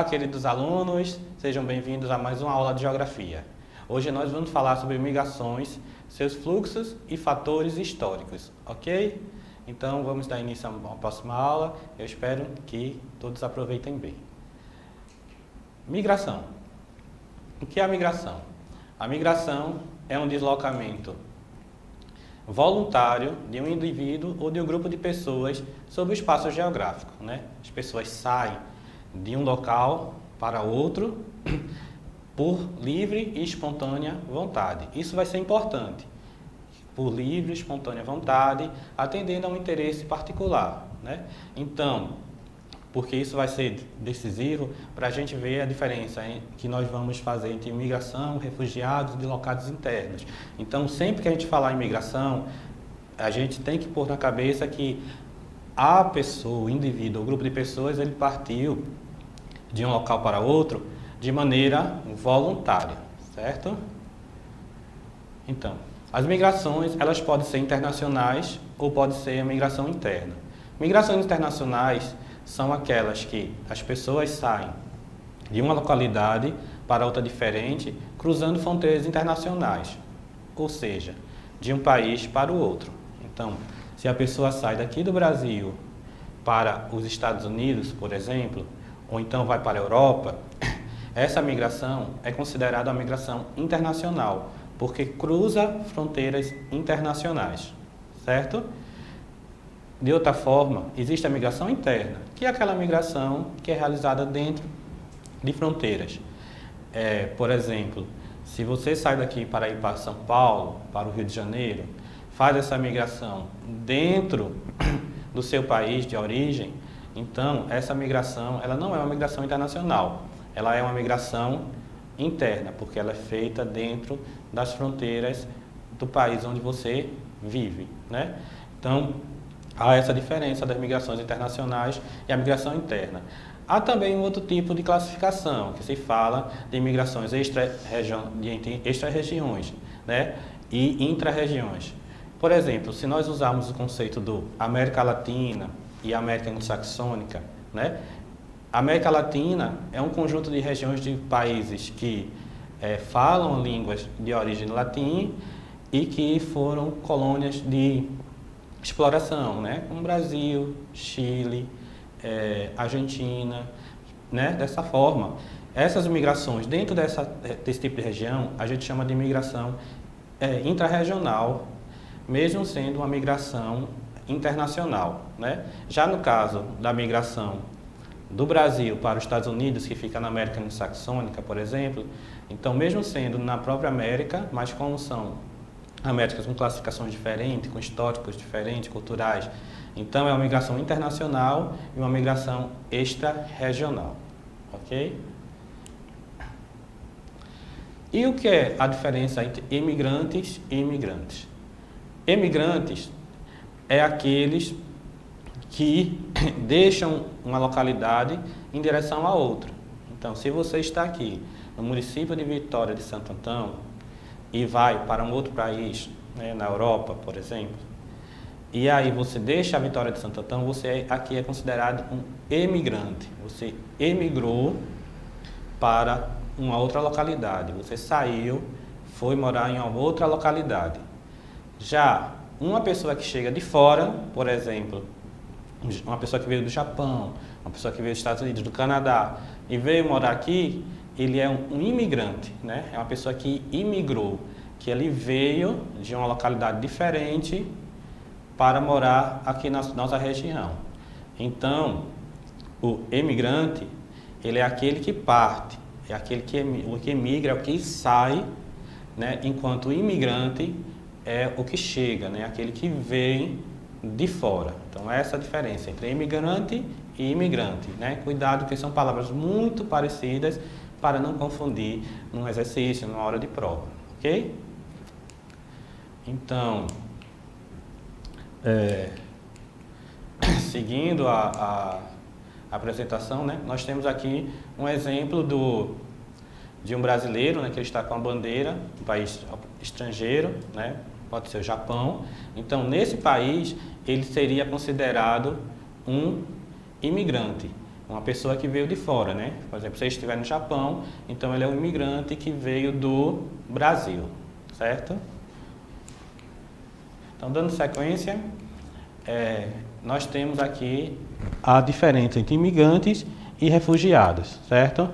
Olá, queridos alunos, sejam bem-vindos a mais uma aula de Geografia. Hoje nós vamos falar sobre migrações, seus fluxos e fatores históricos, ok? Então vamos dar início a uma próxima aula, eu espero que todos aproveitem bem. Migração. O que é a migração? A migração é um deslocamento voluntário de um indivíduo ou de um grupo de pessoas sobre o espaço geográfico, né? As pessoas saem de um local para outro por livre e espontânea vontade. Isso vai ser importante. Por livre e espontânea vontade, atendendo a um interesse particular, né? Então, porque isso vai ser decisivo para a gente ver a diferença que nós vamos fazer entre imigração, refugiados e deslocados internos. Então, sempre que a gente falar em imigração, a gente tem que pôr na cabeça que a pessoa, o indivíduo, o grupo de pessoas, ele partiu de um local para outro de maneira voluntária, certo? Então, as migrações, elas podem ser internacionais ou pode ser a migração interna. Migrações internacionais são aquelas que as pessoas saem de uma localidade para outra diferente, cruzando fronteiras internacionais, ou seja, de um país para o outro. Então, se a pessoa sai daqui do Brasil para os Estados Unidos, por exemplo, ou então vai para a Europa, essa migração é considerada uma migração internacional, porque cruza fronteiras internacionais, certo? De outra forma, existe a migração interna, que é aquela migração que é realizada dentro de fronteiras. Por exemplo, se você sai daqui para ir para São Paulo, para o Rio de Janeiro, faz essa migração dentro do seu país de origem, então essa migração ela não é uma migração internacional, ela é uma migração interna, porque ela é feita dentro das fronteiras do país onde você vive, né? Então, há essa diferença das migrações internacionais e a migração interna. Há também um outro tipo de classificação, que se fala de migrações extra-regiões, né? E intra-regiões. Por exemplo, se nós usarmos o conceito do América Latina e América Anglo-Saxônica, né? A América Latina é um conjunto de regiões de países que falam línguas de origem latim e que foram colônias de exploração, né? Como Brasil, Chile, Argentina, né? Dessa forma, essas migrações dentro desse tipo de região, a gente chama de migração intrarregional, mesmo sendo uma migração internacional, né? Já no caso da migração do Brasil para os Estados Unidos, que fica na América Anglo-Saxônica, por exemplo, então mesmo sendo na própria América, mas como são Américas com classificações diferentes, com históricos diferentes, culturais, então é uma migração internacional e uma migração extra-regional, ok? E o que é a diferença entre imigrantes e imigrantes? Emigrantes é aqueles que deixam uma localidade em direção a outra. Então, se você está aqui no município de Vitória de Santo Antão e vai para um outro país, né, na Europa, por exemplo, e aí você deixa a Vitória de Santo Antão, você aqui é considerado um emigrante. Você emigrou para uma outra localidade. Você saiu, foi morar em uma outra localidade. Já uma pessoa que chega de fora, por exemplo, uma pessoa que veio do Japão, uma pessoa que veio dos Estados Unidos, do Canadá, e veio morar aqui, ele é um imigrante, né? É uma pessoa que imigrou, que ele veio de uma localidade diferente para morar aqui na nossa região. Então, o emigrante, ele é aquele que parte, é aquele que emigra, é o que sai, né? Enquanto o imigrante é o que chega, né? Aquele que vem de fora. Então, essa é a diferença entre imigrante e imigrante, né? Cuidado, que são palavras muito parecidas para não confundir num exercício, numa hora de prova, ok? Então, seguindo a apresentação, né? Nós temos aqui um exemplo de um brasileiro, né? Que ele está com a bandeira do país estrangeiro, né? Pode ser o Japão. Então, nesse país, ele seria considerado um imigrante. uma pessoa que veio de fora, né? Por exemplo, se você estiver no Japão, então ele é um imigrante que veio do Brasil, certo? Então, dando sequência, nós temos aqui a diferença entre imigrantes e refugiados, certo?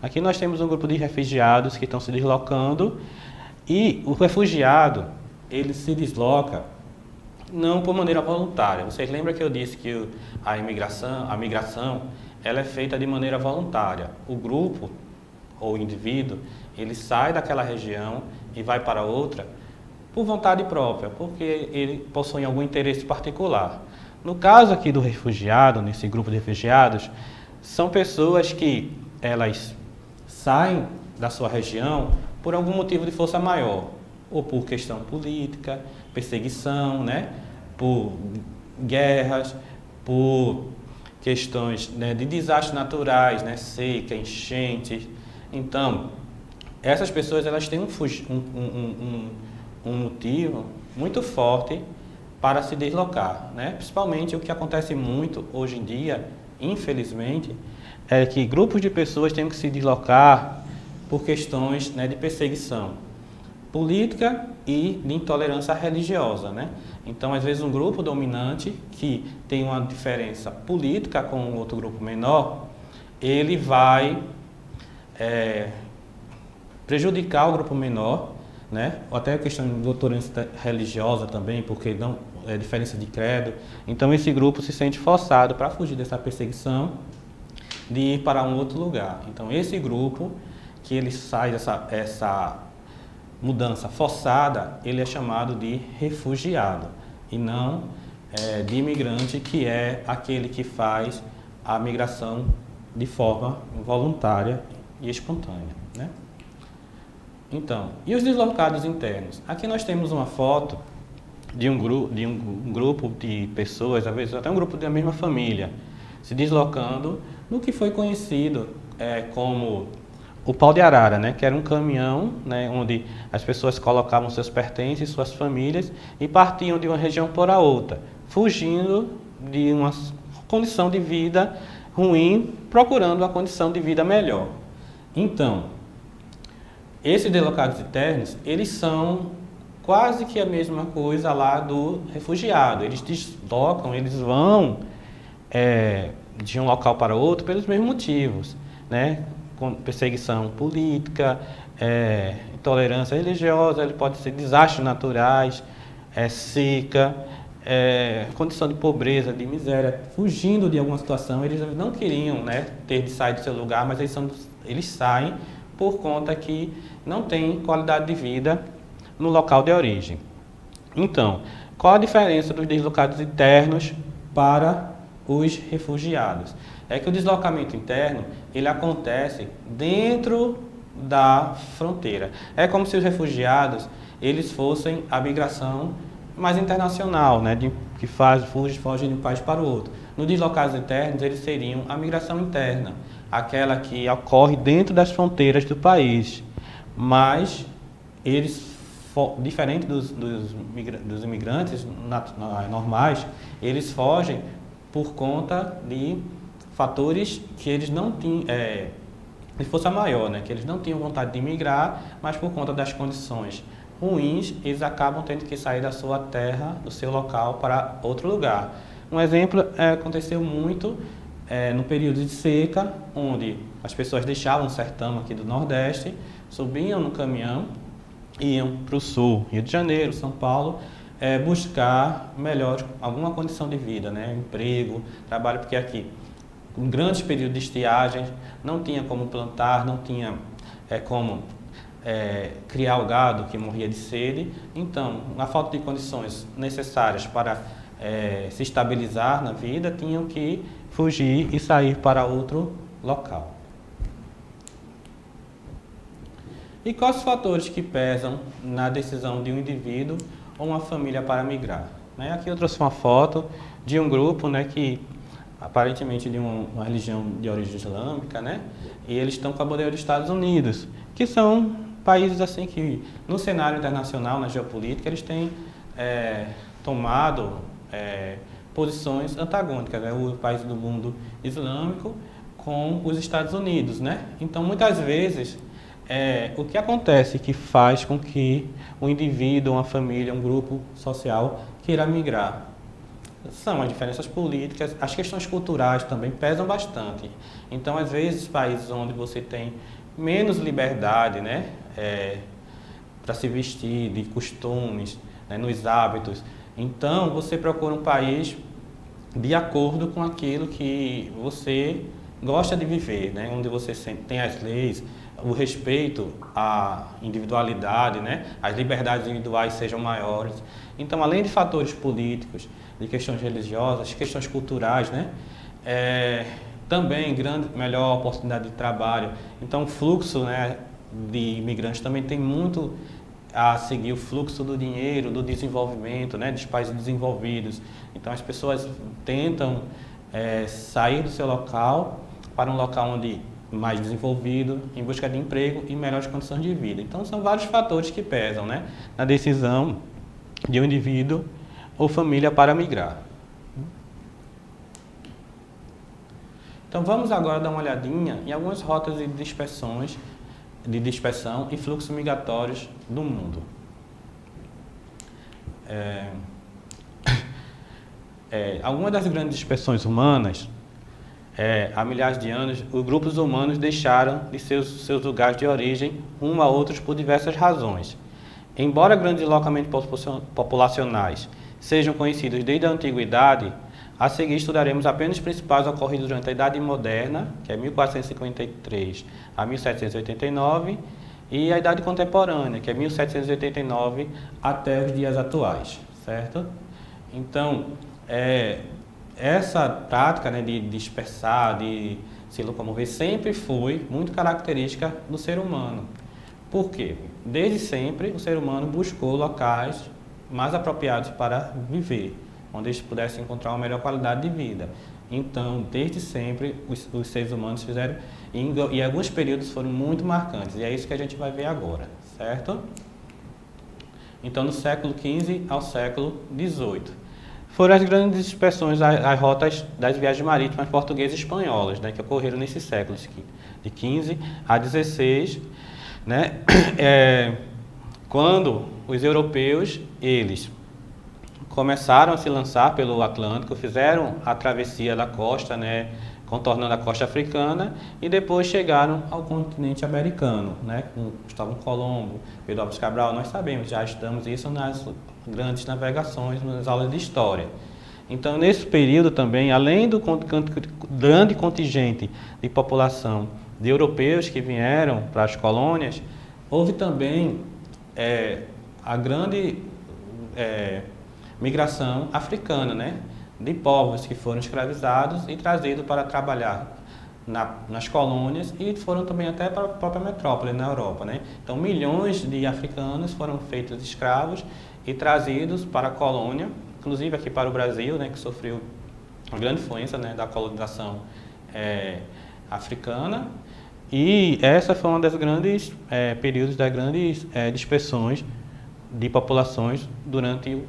Aqui nós temos um grupo de refugiados que estão se deslocando e o refugiado, ele se desloca não por maneira voluntária. Vocês lembram que eu disse que a migração, ela é feita de maneira voluntária. O grupo ou o indivíduo, ele sai daquela região e vai para outra por vontade própria, porque ele possui algum interesse particular. No caso aqui do refugiado, nesse grupo de refugiados, são pessoas que elas saem da sua região por algum motivo de força maior, ou por questão política, perseguição, né? Por guerras, por questões, né, de desastres naturais, né? Seca, enchentes. Então, essas pessoas elas têm um motivo muito forte para se deslocar, né? Principalmente o que acontece muito hoje em dia, infelizmente, é que grupos de pessoas têm que se deslocar por questões, né, de perseguição política e de intolerância religiosa, né? Então, às vezes, um grupo dominante que tem uma diferença política com outro grupo menor, ele vai prejudicar o grupo menor, né? Ou até a questão de intolerância religiosa também, porque não é diferença de credo. Então, esse grupo se sente forçado para fugir dessa perseguição de ir para um outro lugar. Então, esse grupo que ele sai dessa mudança forçada, ele é chamado de refugiado e não de imigrante, que é aquele que faz a migração de forma voluntária e espontânea, né? Então, e os deslocados internos? Aqui nós temos uma foto de um grupo de pessoas, às vezes até um grupo da mesma família, se deslocando no que foi conhecido como o pau de arara, né? Que era um caminhão, né, onde as pessoas colocavam seus pertences, suas famílias e partiam de uma região para outra, fugindo de uma condição de vida ruim, procurando uma condição de vida melhor. Então, esses deslocados internos, eles são quase que a mesma coisa lá do refugiado. Eles deslocam, eles vão de um local para outro pelos mesmos motivos, né? Com perseguição política, intolerância religiosa, ele pode ser desastres naturais, seca, condição de pobreza, de miséria, fugindo de alguma situação. Eles não queriam, né, ter de sair do seu lugar, mas eles saem por conta que não tem qualidade de vida no local de origem. Então, qual a diferença dos deslocados internos para os refugiados? É que o deslocamento interno, ele acontece dentro da fronteira. É como se os refugiados, eles fossem a migração mais internacional, né, que foge de um país para o outro. No deslocados internos, eles seriam a migração interna, aquela que ocorre dentro das fronteiras do país. Mas eles, diferente dos imigrantes normais, eles fogem por conta de fatores que eles não tinham, de força maior, né? Que eles não tinham vontade de migrar, mas por conta das condições ruins, eles acabam tendo que sair da sua terra, do seu local, para outro lugar. Um exemplo aconteceu muito no período de seca, onde as pessoas deixavam o sertão aqui do Nordeste, subiam no caminhão, iam para o Sul, Rio de Janeiro, São Paulo, buscar alguma condição de vida, né? Emprego, trabalho, porque aqui, com grandes períodos de estiagem, não tinha como plantar, não tinha como criar o gado que morria de sede. Então, na falta de condições necessárias para se estabilizar na vida, tinham que fugir e sair para outro local. E quais os fatores que pesam na decisão de um indivíduo ou uma família para migrar? Aqui eu trouxe uma foto de um grupo, né, que aparentemente de uma religião de origem islâmica, né, e eles estão com a bandeira dos Estados Unidos, que são países assim que no cenário internacional, na geopolítica, eles têm tomado posições antagônicas, né? O país do mundo islâmico com os Estados Unidos, né? Então, muitas vezes, o que acontece que faz com que um indivíduo, uma família, um grupo social queira migrar? São as diferenças políticas, as questões culturais também pesam bastante. Então, às vezes, países onde você tem menos liberdade, né, para se vestir, de costumes, né, nos hábitos, então você procura um país de acordo com aquilo que você gosta de viver, né, onde você tem as leis, o respeito à individualidade, né, as liberdades individuais sejam maiores. Então, além de fatores políticos, de questões religiosas, questões culturais, né? Também melhor oportunidade de trabalho. Então, o fluxo, né, de imigrantes também tem muito a seguir o fluxo do dinheiro, do desenvolvimento, né, dos países desenvolvidos. Então, as pessoas tentam sair do seu local para um local onde mais desenvolvido, em busca de emprego e melhores condições de vida. Então, são vários fatores que pesam, né, na decisão de um indivíduo ou família para migrar. Então vamos agora dar uma olhadinha em algumas rotas de dispersão e fluxos migratórios do mundo. Algumas das grandes dispersões humanas, há milhares de anos, os grupos humanos deixaram de seus lugares de origem rumo a outros por diversas razões. Embora grandes deslocamentos populacionais sejam conhecidos desde a antiguidade, a seguir estudaremos apenas os principais ocorridos durante a Idade Moderna, que é 1453 a 1789, e a Idade Contemporânea, que é 1789 até os dias atuais, certo? Então, essa prática, né, de dispersar, de se locomover, sempre foi muito característica do ser humano. Por quê? Desde sempre o ser humano buscou locais mais apropriados para viver, onde eles pudessem encontrar uma melhor qualidade de vida. Então, desde sempre, os seres humanos fizeram, e alguns períodos foram muito marcantes, e é isso que a gente vai ver agora, certo? Então, do século XV ao século XVIII. Foram as grandes dispersões, as rotas das viagens marítimas portuguesas e espanholas, né, que ocorreram nesses séculos, de XV a XVI, né? Quando os europeus, eles começaram a se lançar pelo Atlântico, fizeram a travessia da costa, né, contornando a costa africana, e depois chegaram ao continente americano, né, com Cristóvão Colombo, Pedro Álvares Cabral. Nós sabemos, já estamos isso nas grandes navegações, nas aulas de história. Então, nesse período também, além do grande contingente de população de europeus que vieram para as colônias, houve também a grande migração africana, né, de povos que foram escravizados e trazidos para trabalhar nas colônias, e foram também até para a própria metrópole na Europa, né? Então, milhões de africanos foram feitos escravos e trazidos para a colônia, inclusive aqui para o Brasil, né, que sofreu uma grande influência, né, da colonização africana. E essa foi uma das grandes períodos das grandes dispersões de populações durante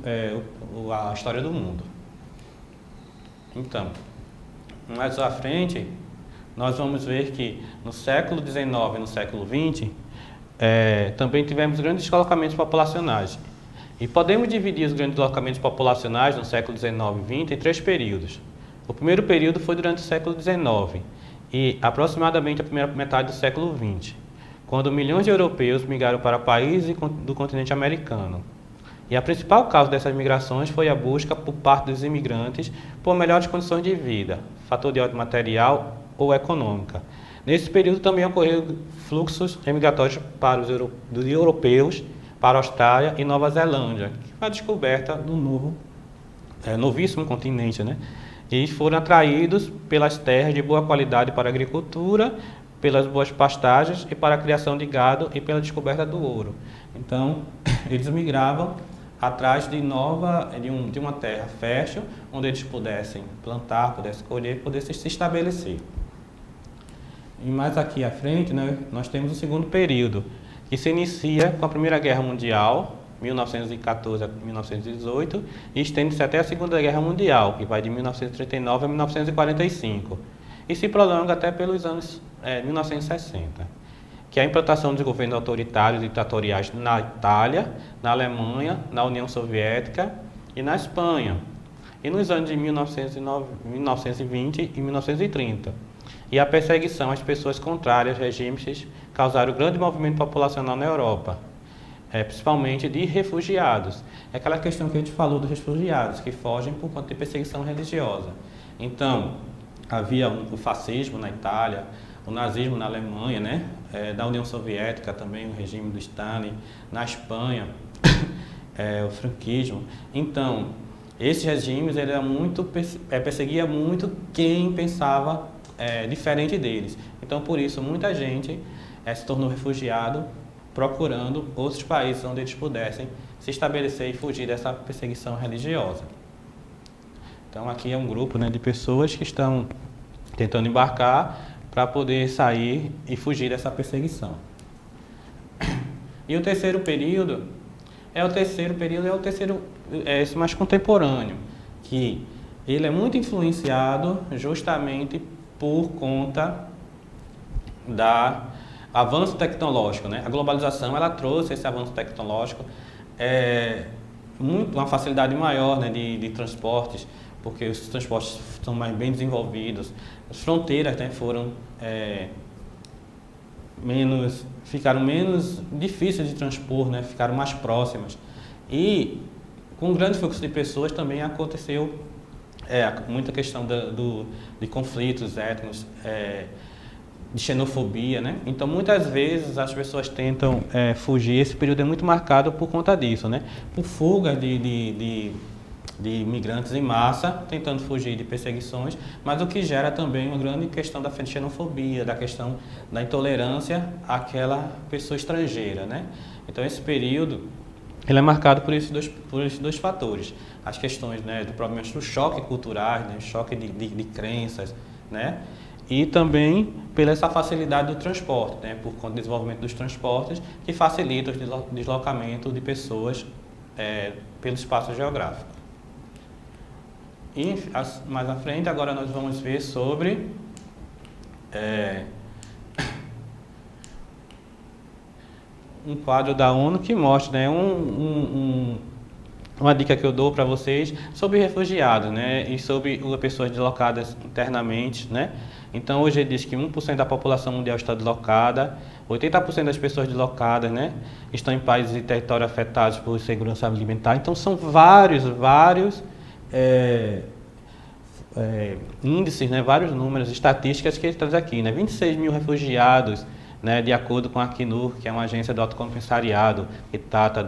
a história do mundo. Então, mais à frente, nós vamos ver que no século XIX e no século XX também tivemos grandes deslocamentos populacionais. E podemos dividir os grandes deslocamentos populacionais no século XIX e XX em 3 períodos. O primeiro período foi durante o século XIX e aproximadamente a primeira metade do século XX, quando milhões de europeus migraram para países do continente americano. E a principal causa dessas migrações foi a busca por parte dos imigrantes por melhores condições de vida, fator de ordem material ou econômica. Nesse período também ocorreram fluxos migratórios dos europeus para a Austrália e Nova Zelândia, que foi a descoberta do novíssimo continente, né? E foram atraídos pelas terras de boa qualidade para a agricultura, pelas boas pastagens e para a criação de gado e pela descoberta do ouro. Então, eles migravam atrás de uma terra fértil, onde eles pudessem plantar, pudessem colher, pudessem se estabelecer. E mais aqui à frente, né, nós temos o segundo período, que se inicia com a Primeira Guerra Mundial, 1914 a 1918, e estende-se até a Segunda Guerra Mundial, que vai de 1939 a 1945, e se prolonga até pelos anos 1960, que é a implantação dos governos autoritários e ditatoriais na Itália, na Alemanha, na União Soviética e na Espanha, e nos anos de 1920 e 1930. E a perseguição às pessoas contrárias aos regimes causaram grande movimento populacional na Europa, principalmente de refugiados. É aquela questão que a gente falou dos refugiados, que fogem por conta de perseguição religiosa. Então, havia o fascismo na Itália, o nazismo na Alemanha, né? Da União Soviética também, o regime do Stalin, na Espanha, o franquismo. Então, esses regimes perseguia muito quem pensava diferente deles. Então, por isso, muita gente se tornou refugiado, procurando outros países onde eles pudessem se estabelecer e fugir dessa perseguição religiosa. Então, aqui é um grupo, né, de pessoas que estão tentando embarcar para poder sair e fugir dessa perseguição. E o terceiro período esse mais contemporâneo, que ele é muito influenciado justamente por conta da avanço tecnológico, né? A globalização, ela trouxe esse avanço tecnológico, uma facilidade maior, né, de transportes, porque os transportes estão mais bem desenvolvidos, as fronteiras, né, ficaram menos difíceis de transpor, né, ficaram mais próximas. E com um grande fluxo de pessoas também aconteceu muita questão de conflitos étnicos, de xenofobia, né? Então, muitas vezes as pessoas tentam fugir. Esse período é muito marcado por conta disso, né? Por fuga de imigrantes em massa, tentando fugir de perseguições, mas o que gera também uma grande questão da xenofobia, da questão da intolerância àquela pessoa estrangeira, né? Então, esse período ele é marcado por esses dois fatores. As questões, né, do problema do choque cultural, né, choque de crenças, né? E também pela essa facilidade do transporte, né, por conta do desenvolvimento dos transportes, que facilita o deslocamento de pessoas pelo espaço geográfico. E mais à frente, agora nós vamos ver sobre um quadro da ONU que mostra, né, uma dica que eu dou para vocês sobre refugiados, né, e sobre as pessoas deslocadas internamente, né. Então, hoje ele diz que 1% da população mundial está deslocada, 80% das pessoas deslocadas, né, estão em países e territórios afetados por insegurança alimentar. Então, são vários índices, né, vários números, estatísticas que ele traz aqui, né, 26 mil refugiados, né, de acordo com a Acnur, que é uma agência do autocomissariado que trata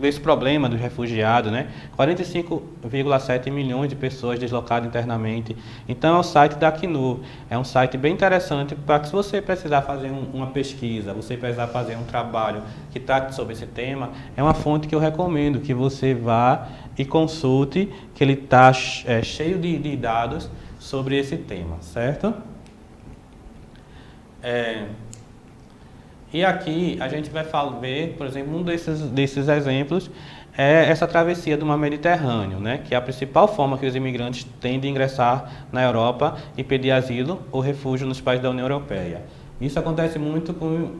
desse problema dos refugiados, né? 45,7 milhões de pessoas deslocadas internamente. Então, é o site da Acnur. É um site bem interessante para que, se você precisar fazer uma pesquisa, você precisar fazer um trabalho que trate sobre esse tema, é uma fonte que eu recomendo que você vá e consulte, que ele está cheio de dados sobre esse tema, certo? E aqui a gente vai ver, por exemplo, um desses exemplos é essa travessia do Mar Mediterrâneo, né, que é a principal forma que os imigrantes têm de ingressar na Europa e pedir asilo ou refúgio nos países da União Europeia. Isso acontece muito com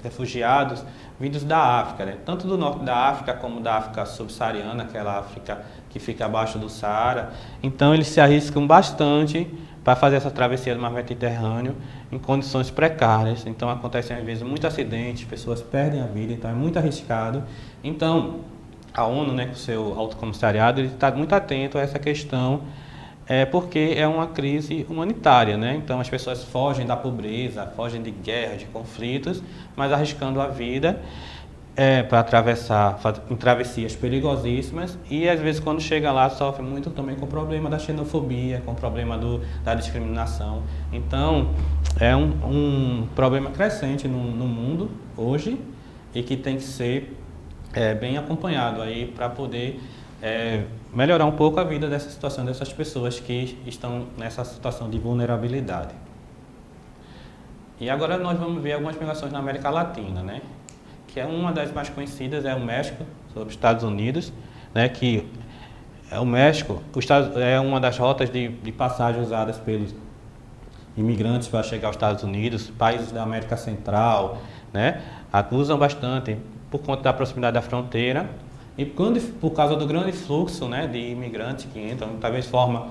refugiados vindos da África, né, tanto do norte da África como da África subsaariana, aquela África que fica abaixo do Saara. Então, eles se arriscam bastante para fazer essa travessia do Mar Mediterrâneo em condições precárias. Então, acontecem às vezes muitos acidentes, pessoas perdem a vida, então é muito arriscado. Então, a ONU, né, com o seu autocomissariado, ele está muito atento a essa questão, porque é uma crise humanitária, né? Então, as pessoas fogem da pobreza, fogem de guerras, de conflitos, mas arriscando a vida para atravessar em travessias perigosíssimas, e às vezes quando chega lá sofre muito também com o problema da xenofobia, com o problema da discriminação. Então é um problema crescente no mundo hoje e que tem que ser bem acompanhado aí para poder melhorar um pouco a vida dessa situação dessas pessoas que estão nessa situação de vulnerabilidade. E agora nós vamos ver algumas migrações na América Latina, né? que é uma das mais conhecidas, é o México, sobre os Estados Unidos, né, que o México é uma das rotas de passagem usadas pelos imigrantes para chegar aos Estados Unidos, países da América Central, né, usam bastante por conta da proximidade da fronteira e por causa do grande fluxo, né, de imigrantes que entram, talvez de forma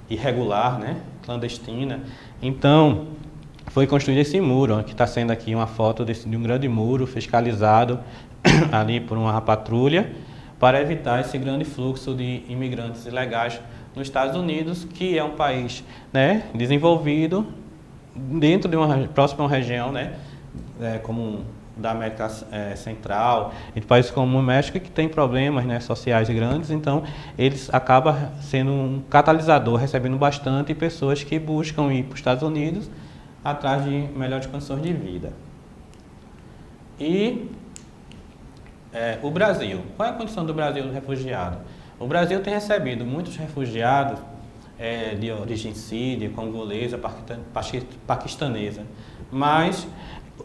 irregular, né, clandestina. Então, foi construído esse muro, que está sendo aqui uma foto de um grande muro fiscalizado ali por uma patrulha, para evitar esse grande fluxo de imigrantes ilegais nos Estados Unidos, que é um país, né, desenvolvido dentro de uma próxima região, né, como da América Central, e de países como o México, que tem problemas, né, sociais grandes. Então eles acabam sendo um catalisador, recebendo bastante pessoas que buscam ir para os Estados Unidos atrás de melhores condições de vida. E o Brasil. Qual é a condição do Brasil do refugiado? O Brasil tem recebido muitos refugiados de origem síria, congolesa, paquistanesa, mas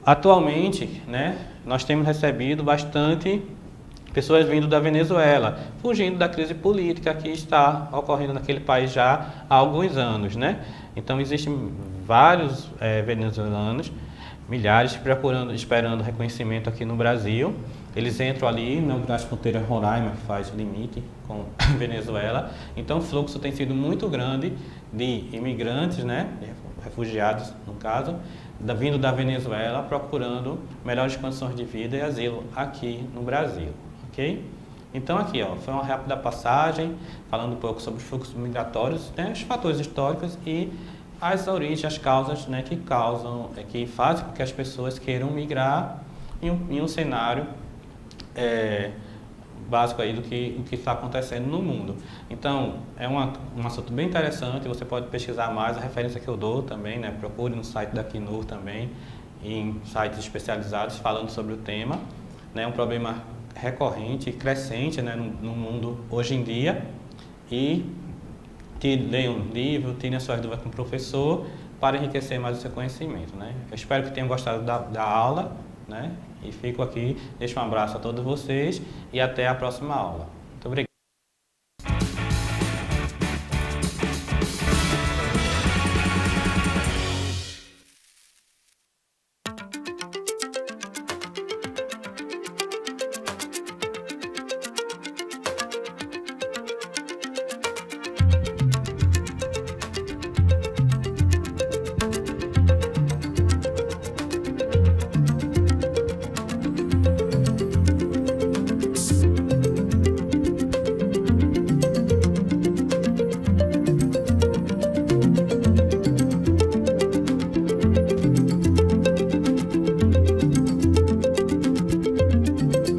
atualmente, né, nós temos recebido bastante pessoas vindo da Venezuela, fugindo da crise política que está ocorrendo naquele país já há alguns anos, né? Então existem vários venezuelanos, milhares esperando reconhecimento aqui no Brasil. Eles entram ali nas fronteiras Roraima, que faz limite com a Venezuela. Então o fluxo tem sido muito grande de imigrantes, né, refugiados no caso, vindo da Venezuela, procurando melhores condições de vida e asilo aqui no Brasil, ok? Então aqui, ó, foi uma rápida passagem, falando um pouco sobre os fluxos migratórios, né, os fatores históricos e as origens, as causas, né, que fazem com que as pessoas queiram migrar em um cenário básico aí do que está acontecendo no mundo. Então, é um assunto bem interessante, você pode pesquisar mais, a referência que eu dou também, né, procure no site da Acnur também, em sites especializados falando sobre o tema, né, um problema recorrente e crescente, né, no mundo hoje em dia, e leiam um livro, tirem as suas dúvidas com o professor para enriquecer mais o seu conhecimento, né. Eu espero que tenham gostado da aula, né, e fico aqui, deixo um abraço a todos vocês e até a próxima aula.